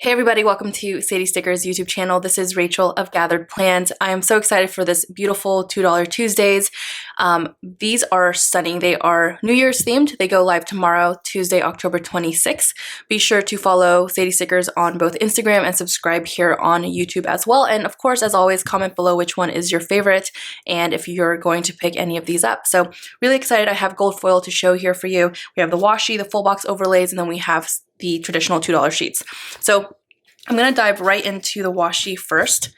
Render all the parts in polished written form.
Hey everybody, welcome to Sadie Stickers YouTube channel. This is Rachel of Gathered Plans. I am so excited for this beautiful $2 Tuesdays. These are stunning. They are New Year's themed. They go live tomorrow, Tuesday, October 26th. Be sure to follow Sadie Stickers on both Instagram and subscribe here on YouTube as well. And of course, as always, comment below which one is your favorite and if you're going to pick any of these up. So really excited. I have gold foil to show here for you. We have the washi, the full box overlays, and then we have the traditional $2 sheets. So I'm going to dive right into the washi first.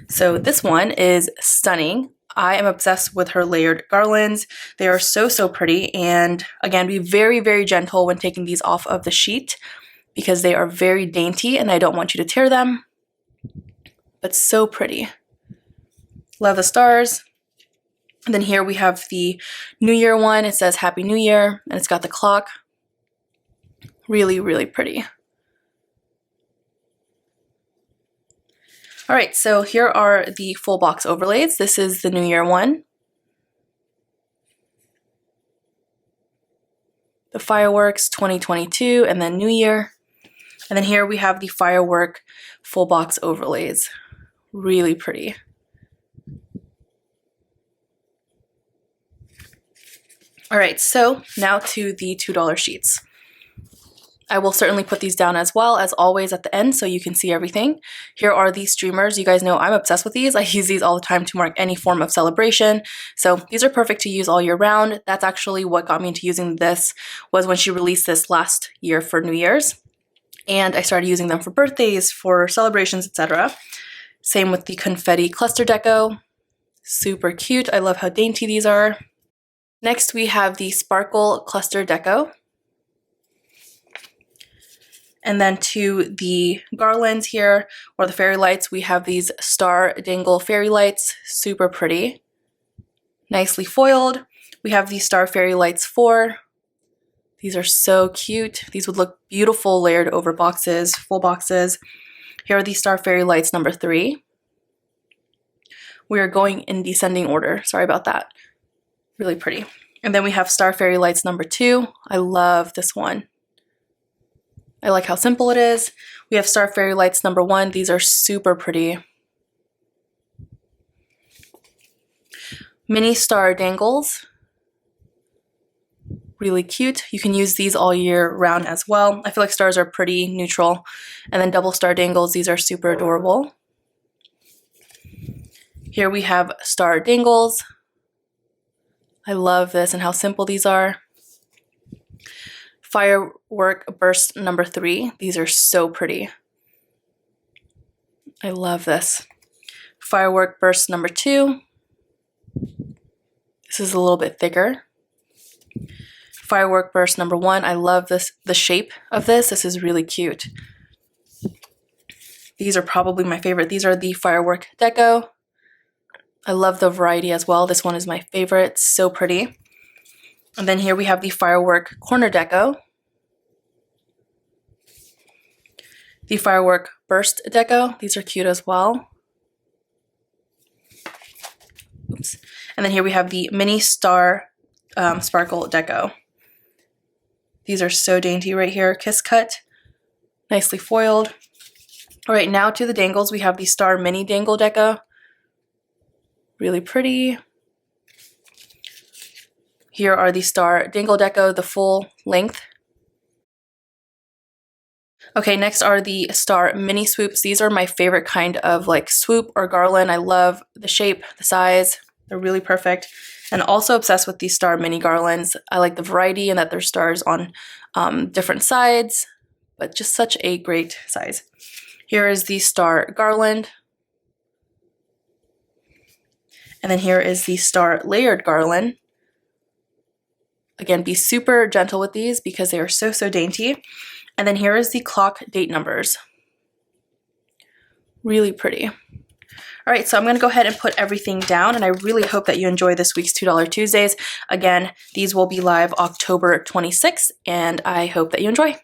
So this one is stunning. I am obsessed with her layered garlands. They are so pretty, and again, be very gentle when taking these off of the sheet because they are very dainty and I don't want you to tear them, but so pretty. Love the stars. And then here we have the New Year one. It says Happy New Year and it's got the clock. Really pretty. All right, so here are the full box overlays. This is the New Year one. The Fireworks 2022 and then New Year. And then here we have the Firework full box overlays. Really pretty. All right, so now to the $2 sheets. I will certainly put these down as well as always at the end so you can see everything. Here are the streamers. You guys know I'm obsessed with these. I use these all the time to mark any form of celebration. So these are perfect to use all year round. That's actually what got me into using this, was when she released this last year for New Year's. And I started using them for birthdays, for celebrations, etc. Same with the confetti cluster deco. Super cute. I love how dainty these are. Next we have the sparkle cluster deco. And then to the garlands here, or the fairy lights, we have these star dangle fairy lights, super pretty. Nicely foiled. We have the star fairy lights 4. These are so cute. These would look beautiful layered over boxes, full boxes. Here are the star fairy lights number 3. We are going in descending order, sorry about that. Really pretty. And then we have star fairy lights number 2. I love this one. I like how simple it is. We have Star Fairy Lights number 1. These are super pretty. Mini Star Dangles. Really cute. You can use these all year round as well. I feel like stars are pretty neutral. And then Double Star Dangles. These are super adorable. Here we have Star Dangles. I love this and how simple these are. Firework Burst number 3. These are so pretty. I love this. Firework Burst number 2. This is a little bit thicker. Firework Burst number 1. I love this, the shape of this. This is really cute. These are probably my favorite. These are the Firework Deco. I love the variety as well. This one is my favorite. So pretty. And then here we have the Firework Corner Deco. The Firework Burst Deco. These are cute as well. Oops. And then here we have the Mini Star Sparkle Deco. These are so dainty right here. Kiss cut. Nicely foiled. All right, now to the dangles. We have the Star Mini Dangle Deco. Really pretty. Here are the Star Dangle Deco, the full length. Okay, next are the Star Mini Swoops. These are my favorite kind of like swoop or garland. I love the shape, the size. They're really perfect. And also obsessed with these Star Mini garlands. I like the variety and that there's stars on different sides, but just such a great size. Here is the Star Garland. And then here is the Star Layered Garland. Again, be super gentle with these because they are so dainty. And then here is the clock date numbers. Really pretty. All right, so I'm gonna go ahead and put everything down, and I really hope that you enjoy this week's $2 Tuesdays. Again, these will be live October 26th, and I hope that you enjoy.